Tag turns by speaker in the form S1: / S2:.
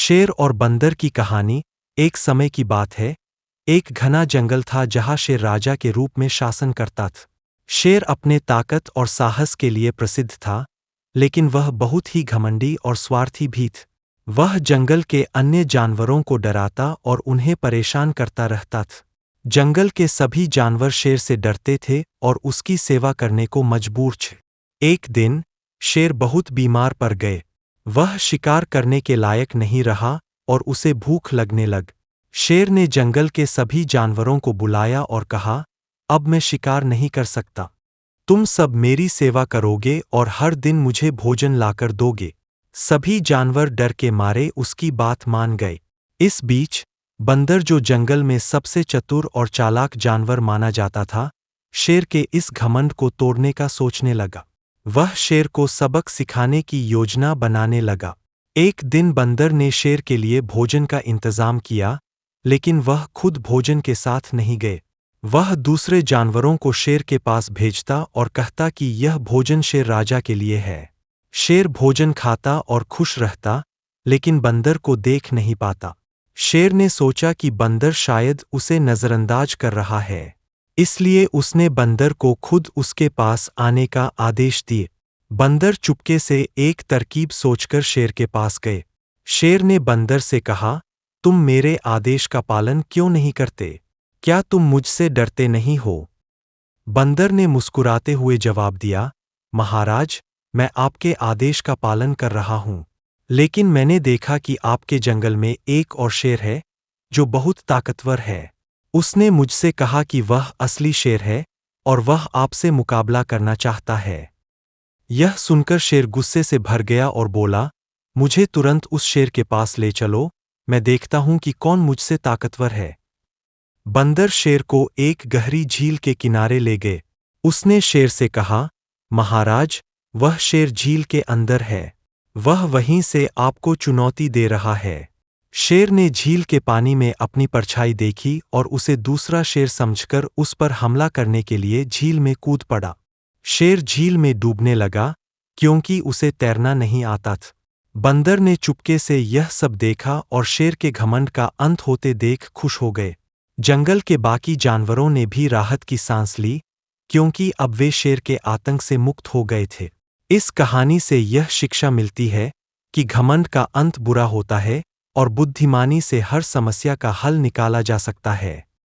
S1: शेर और बंदर की कहानी। एक समय की बात है। एक घना जंगल था जहां शेर राजा के रूप में शासन करता था। शेर अपने ताकत और साहस के लिए प्रसिद्ध था, लेकिन वह बहुत ही घमंडी और स्वार्थी भी था। वह जंगल के अन्य जानवरों को डराता और उन्हें परेशान करता रहता था। जंगल के सभी जानवर शेर से डरते थे और उसकी सेवा करने को मजबूर थे। एक दिन शेर बहुत बीमार पड़ गए। वह शिकार करने के लायक नहीं रहा और उसे भूख लगने लग। शेर ने जंगल के सभी जानवरों को बुलाया और कहा, अब मैं शिकार नहीं कर सकता। तुम सब मेरी सेवा करोगे और हर दिन मुझे भोजन लाकर दोगे। सभी जानवर डर के मारे उसकी बात मान गए। इस बीच बंदर, जो जंगल में सबसे चतुर और चालाक जानवर माना जाता था, शेर के इस घमंड को तोड़ने का सोचने लगा। वह शेर को सबक सिखाने की योजना बनाने लगा। एक दिन बंदर ने शेर के लिए भोजन का इंतजाम किया, लेकिन वह खुद भोजन के साथ नहीं गए। वह दूसरे जानवरों को शेर के पास भेजता और कहता कि यह भोजन शेर राजा के लिए है। शेर भोजन खाता और खुश रहता, लेकिन बंदर को देख नहीं पाता। शेर ने सोचा कि बंदर शायद उसे नजरअंदाज कर रहा है, इसलिए उसने बंदर को खुद उसके पास आने का आदेश दिए। बंदर चुपके से एक तरकीब सोचकर शेर के पास गए। शेर ने बंदर से कहा, तुम मेरे आदेश का पालन क्यों नहीं करते? क्या तुम मुझसे डरते नहीं हो? बंदर ने मुस्कुराते हुए जवाब दिया, महाराज, मैं आपके आदेश का पालन कर रहा हूं, लेकिन मैंने देखा कि आपके जंगल में एक और शेर है जो बहुत ताकतवर है। उसने मुझसे कहा कि वह असली शेर है और वह आपसे मुकाबला करना चाहता है। यह सुनकर शेर गुस्से से भर गया और बोला, मुझे तुरंत उस शेर के पास ले चलो, मैं देखता हूं कि कौन मुझसे ताकतवर है। बंदर शेर को एक गहरी झील के किनारे ले गए। उसने शेर से कहा, महाराज, वह शेर झील के अंदर है। वह वहीं से आपको चुनौती दे रहा है। शेर ने झील के पानी में अपनी परछाई देखी और उसे दूसरा शेर समझकर उस पर हमला करने के लिए झील में कूद पड़ा। शेर झील में डूबने लगा, क्योंकि उसे तैरना नहीं आता था। बंदर ने चुपके से यह सब देखा और शेर के घमंड का अंत होते देख खुश हो गए। जंगल के बाकी जानवरों ने भी राहत की सांस ली, क्योंकि अब वे शेर के आतंक से मुक्त हो गए थे। इस कहानी से यह शिक्षा मिलती है कि घमंड का अंत बुरा होता है और बुद्धिमानी से हर समस्या का हल निकाला जा सकता है।